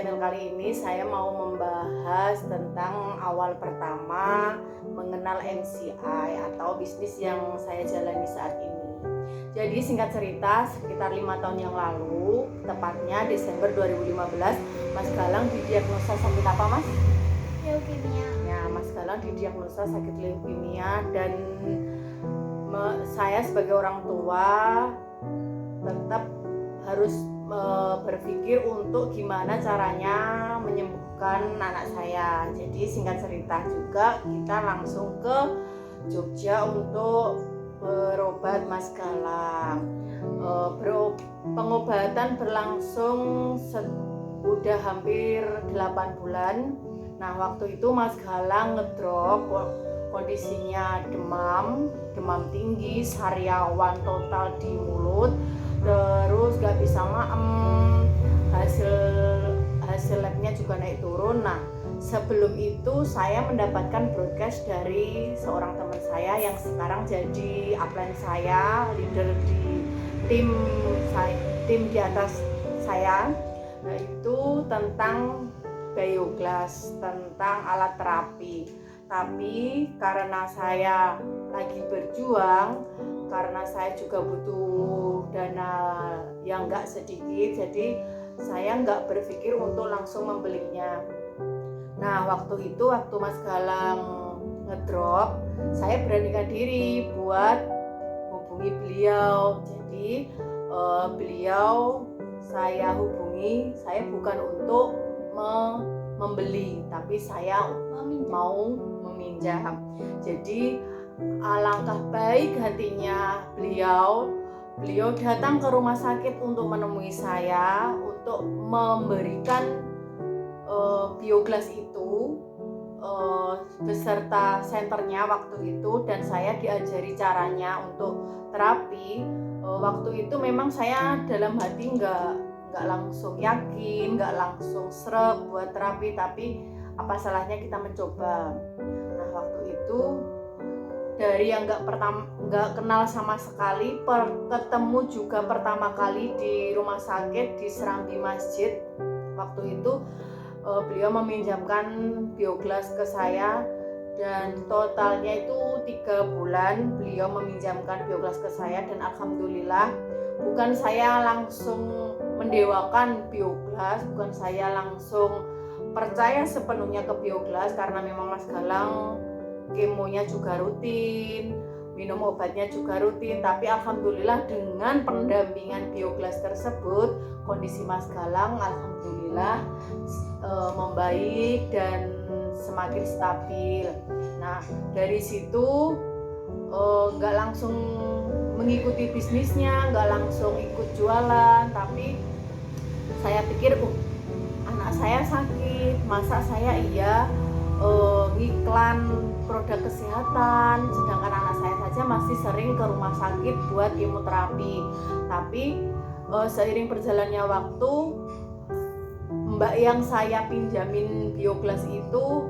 channel kali ini saya mau membahas tentang awal pertama mengenal MCI atau bisnis yang saya jalani saat ini. Jadi singkat cerita, sekitar 5 tahun yang lalu, tepatnya Desember 2015, Mas Galang didiagnosa sakit apa, Mas? Leukemia. Ya, Mas Galang didiagnosa sakit leukemia dan saya sebagai orang tua tetap harus berpikir untuk gimana caranya menyembuhkan anak saya. Jadi singkat cerita juga kita langsung ke Jogja untuk berobat Mas Galang. Pengobatan berlangsung udah hampir 8 bulan. Nah, waktu itu Mas Galang ngedrop, kondisinya demam tinggi, sariawan total di mulut, terus gak bisa maem, hasil labnya juga naik turun. Nah, sebelum itu saya mendapatkan broadcast dari seorang teman saya yang sekarang jadi upline saya, leader di tim di atas saya, yaitu tentang Bioglas, tentang alat terapi. Tapi karena saya lagi berjuang, karena saya juga butuh dana yang gak sedikit, jadi saya gak berpikir untuk langsung membelinya. Nah, waktu Mas Galang ngedrop, saya beranikan diri buat hubungi beliau. Jadi beliau saya hubungi, saya bukan untuk membeli, tapi saya mau meminjam. Jadi alangkah baik hatinya beliau datang ke rumah sakit untuk menemui saya untuk memberikan Bioglas itu beserta senternya waktu itu, dan saya diajari caranya untuk terapi. Waktu itu memang saya dalam hati nggak langsung yakin, nggak langsung sreg buat terapi, tapi apa salahnya kita mencoba. Nah, waktu itu dari yang nggak kenal sama sekali, ketemu juga pertama kali di rumah sakit di Serambi Masjid. Waktu itu beliau meminjamkan Bioglas ke saya, dan totalnya itu 3 bulan beliau meminjamkan Bioglas ke saya, dan alhamdulillah bukan saya langsung mendewakan Bioglas, bukan saya langsung percaya sepenuhnya ke Bioglas, karena memang Mas Galang kemonya juga rutin, minum obatnya juga rutin, tapi alhamdulillah dengan pendampingan Bioglas tersebut kondisi Mas Galang alhamdulillah membaik dan semakin stabil. Nah, dari situ nggak langsung mengikuti bisnisnya, nggak langsung ikut jualan, tapi saya pikir anak saya sakit, masa saya ngiklan produk kesehatan, sedangkan anak saya saja masih sering ke rumah sakit buat kemoterapi. Tapi seiring berjalannya waktu, Mbak yang saya pinjamin Bioglas itu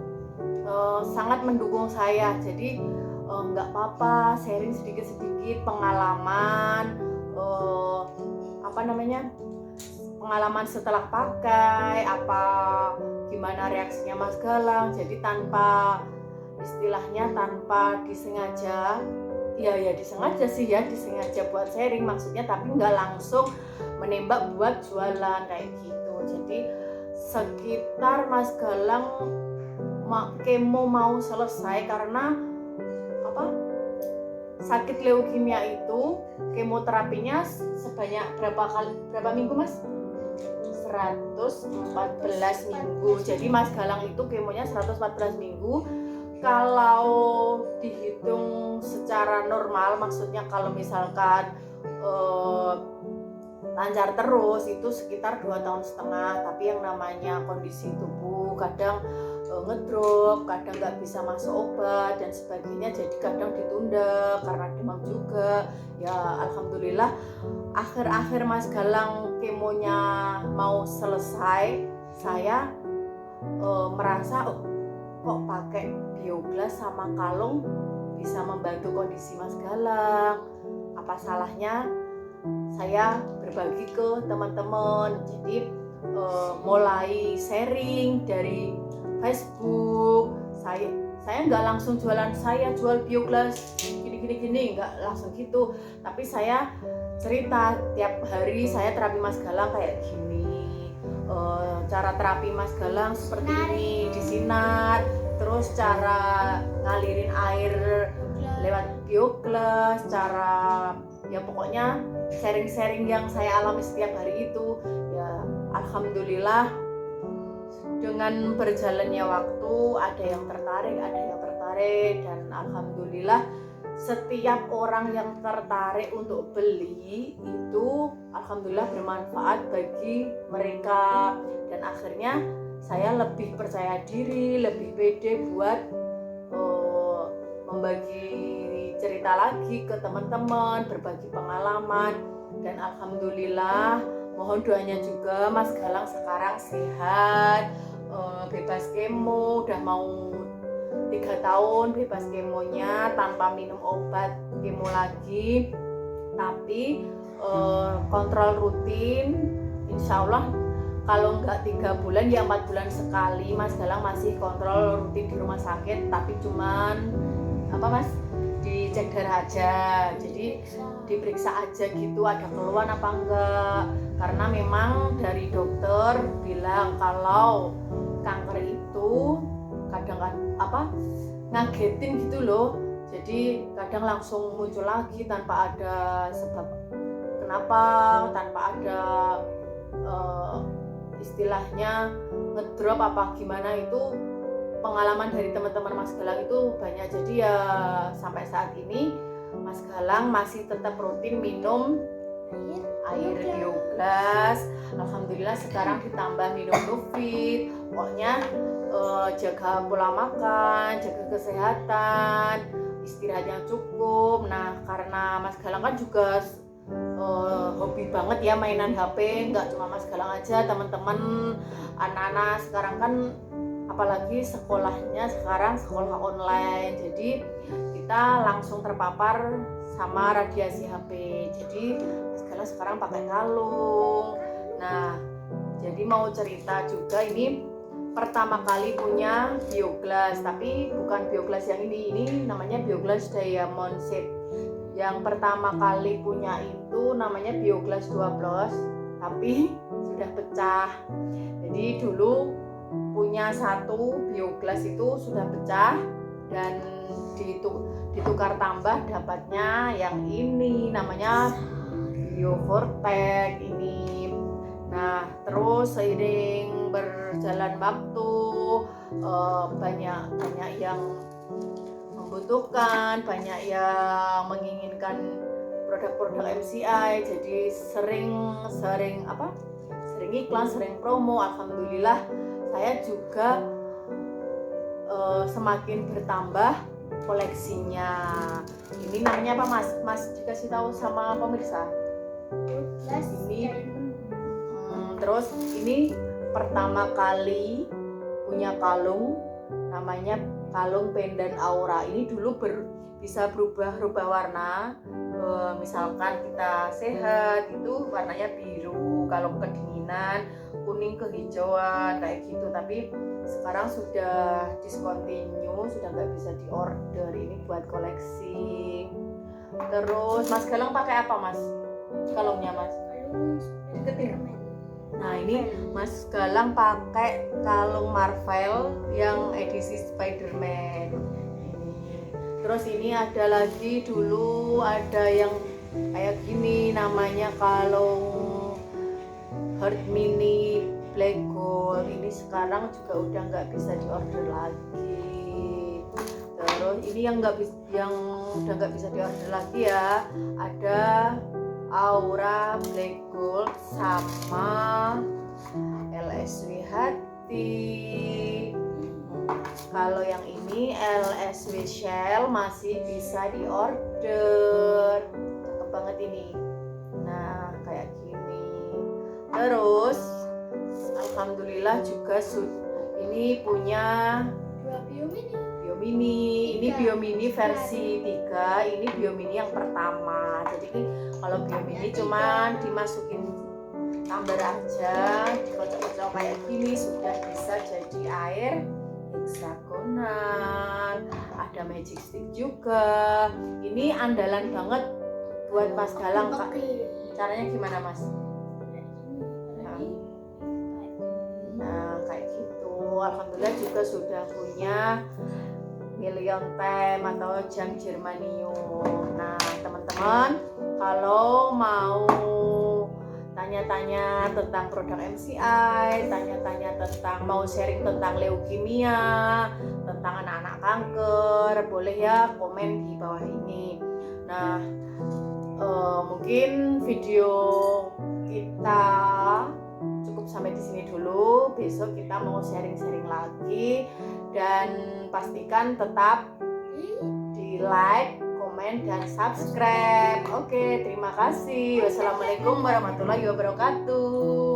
sangat mendukung saya. Jadi nggak apa-apa, sharing sedikit-sedikit pengalaman, pengalaman setelah pakai, gimana reaksinya Mas Galang. Jadi tanpa disengaja, disengaja buat sharing maksudnya, tapi nggak langsung menembak buat jualan kayak gitu. Jadi sekitar Mas Galang kemo mau selesai, karena sakit leukemia itu kemoterapinya sebanyak berapa minggu, Mas? 114 minggu. Jadi Mas Galang itu kemonya 114 minggu. Kalau dihitung secara normal, maksudnya kalau misalkan lancar terus, itu sekitar 2,5 tahun. Tapi yang namanya kondisi tubuh kadang ngedrop, kadang nggak bisa masuk obat dan sebagainya, jadi kadang ditunda karena demam juga. Ya alhamdulillah akhir Mas Galang kemonya mau selesai, saya merasa kok pakai Bioglas sama kalung bisa membantu kondisi Mas Galang, apa salahnya saya berbagi ke teman-teman. Jadi mulai sharing dari Facebook. Saya nggak langsung jualan, saya jual bioglas gini nggak langsung gitu, tapi saya cerita tiap hari saya terapi Mas Galang kayak gini, cara terapi Mas Galang seperti ini, disinar, terus cara ngalirin air lewat bioglas, cara ya pokoknya sharing-sharing yang saya alami setiap hari itu. Ya alhamdulillah dengan berjalannya waktu ada yang tertarik dan alhamdulillah setiap orang yang tertarik untuk beli itu alhamdulillah bermanfaat bagi mereka, dan akhirnya saya lebih percaya diri, lebih pede buat membagi cerita lagi ke teman-teman, berbagi pengalaman, dan alhamdulillah mohon doanya juga Mas Galang sekarang sehat, bebas kemo, udah mau 3 tahun bebas kemonya tanpa minum obat kemo lagi, tapi kontrol rutin. Insya Allah kalau nggak 3 bulan ya 4 bulan sekali Mas Galang masih kontrol rutin di rumah sakit, tapi cuman dicek darah aja, jadi diperiksa aja gitu ada keluhan apa enggak, karena memang dari dokter bilang kalau kanker itu kadang ngagetin gitu loh, jadi kadang langsung muncul lagi tanpa ada sebab kenapa, tanpa ada istilahnya ngedrop apa gimana. Itu pengalaman dari teman-teman Mas Galang itu banyak, jadi ya sampai saat ini Mas Galang masih tetap rutin minum air bioglas. Alhamdulillah sekarang ditambah minum Nufit, pokoknya jaga pola makan, jaga kesehatan, istirahat yang cukup. Nah karena Mas Galang kan juga hobi banget ya mainan HP, nggak cuma Mas Galang aja, teman-teman anak-anak sekarang kan apalagi sekolahnya sekarang sekolah online, jadi kita langsung terpapar sama radiasi HP. Jadi Mas Galang sekarang pakai kalung. Nah jadi mau cerita juga, ini pertama kali punya bioglas, tapi bukan bioglas yang ini namanya bioglas diamond shape. Yang pertama kali punya itu namanya bioglas 12, tapi sudah pecah. Jadi dulu punya 1 bioglas itu sudah pecah dan ditukar tambah dapatnya yang ini namanya BioFortec ini. Nah terus seiring berjalan waktu banyak yang membutuhkan, banyak yang menginginkan produk-produk MCI, jadi sering iklan, sering promo. Alhamdulillah saya juga semakin bertambah koleksinya. Ini namanya apa Mas dikasih tahu sama pemirsa? Ini terus ini pertama kali punya kalung namanya kalung pendan aura. Ini dulu bisa berubah warna, misalkan kita sehat itu warnanya biru, kalau kedinginan kuning kehijauan kayak gitu, tapi sekarang sudah discontinue, sudah nggak bisa diorder. Ini buat koleksi. Terus Mas Galang pakai apa Mas kalungnya Mas? Deketin. Nah ini Mas Galang pakai kalung Marvel yang edisi Spider-Man ini. Terus ini ada lagi, dulu ada yang kayak gini namanya kalung Heart Mini Black Gold. Ini sekarang juga udah nggak bisa diorder lagi. Terus ini yang udah nggak bisa diorder lagi ya, ada Aura Black Gold sama LSW Hati. Kalau yang ini LSW Shell masih bisa diorder, cakep banget ini. Nah kayak gini. Terus alhamdulillah juga ini punya Biomini. Ini Biomini versi 3, ini Biomini yang pertama. Jadi kalau Biomini cuman dimasukin tumbler aja, dikocok-kocok kayak gini sudah bisa jadi air heksagonal. Ada magic stick juga. Ini andalan banget buat Mas Galang, Kak. Caranya gimana, Mas? Nah, kayak gitu. Alhamdulillah juga sudah punya million time atau jam germanium. Nah, teman-teman, kalau mau tanya-tanya tentang produk MCI, tanya-tanya tentang mau sharing tentang leukemia, tentang anak-anak kanker, boleh ya komen di bawah ini. Nah, mungkin video kita cukup sampai di sini dulu. Besok kita mau sharing-sharing lagi, dan pastikan tetap di like, komen, dan subscribe. Oke, terima kasih. Wassalamualaikum warahmatullahi wabarakatuh.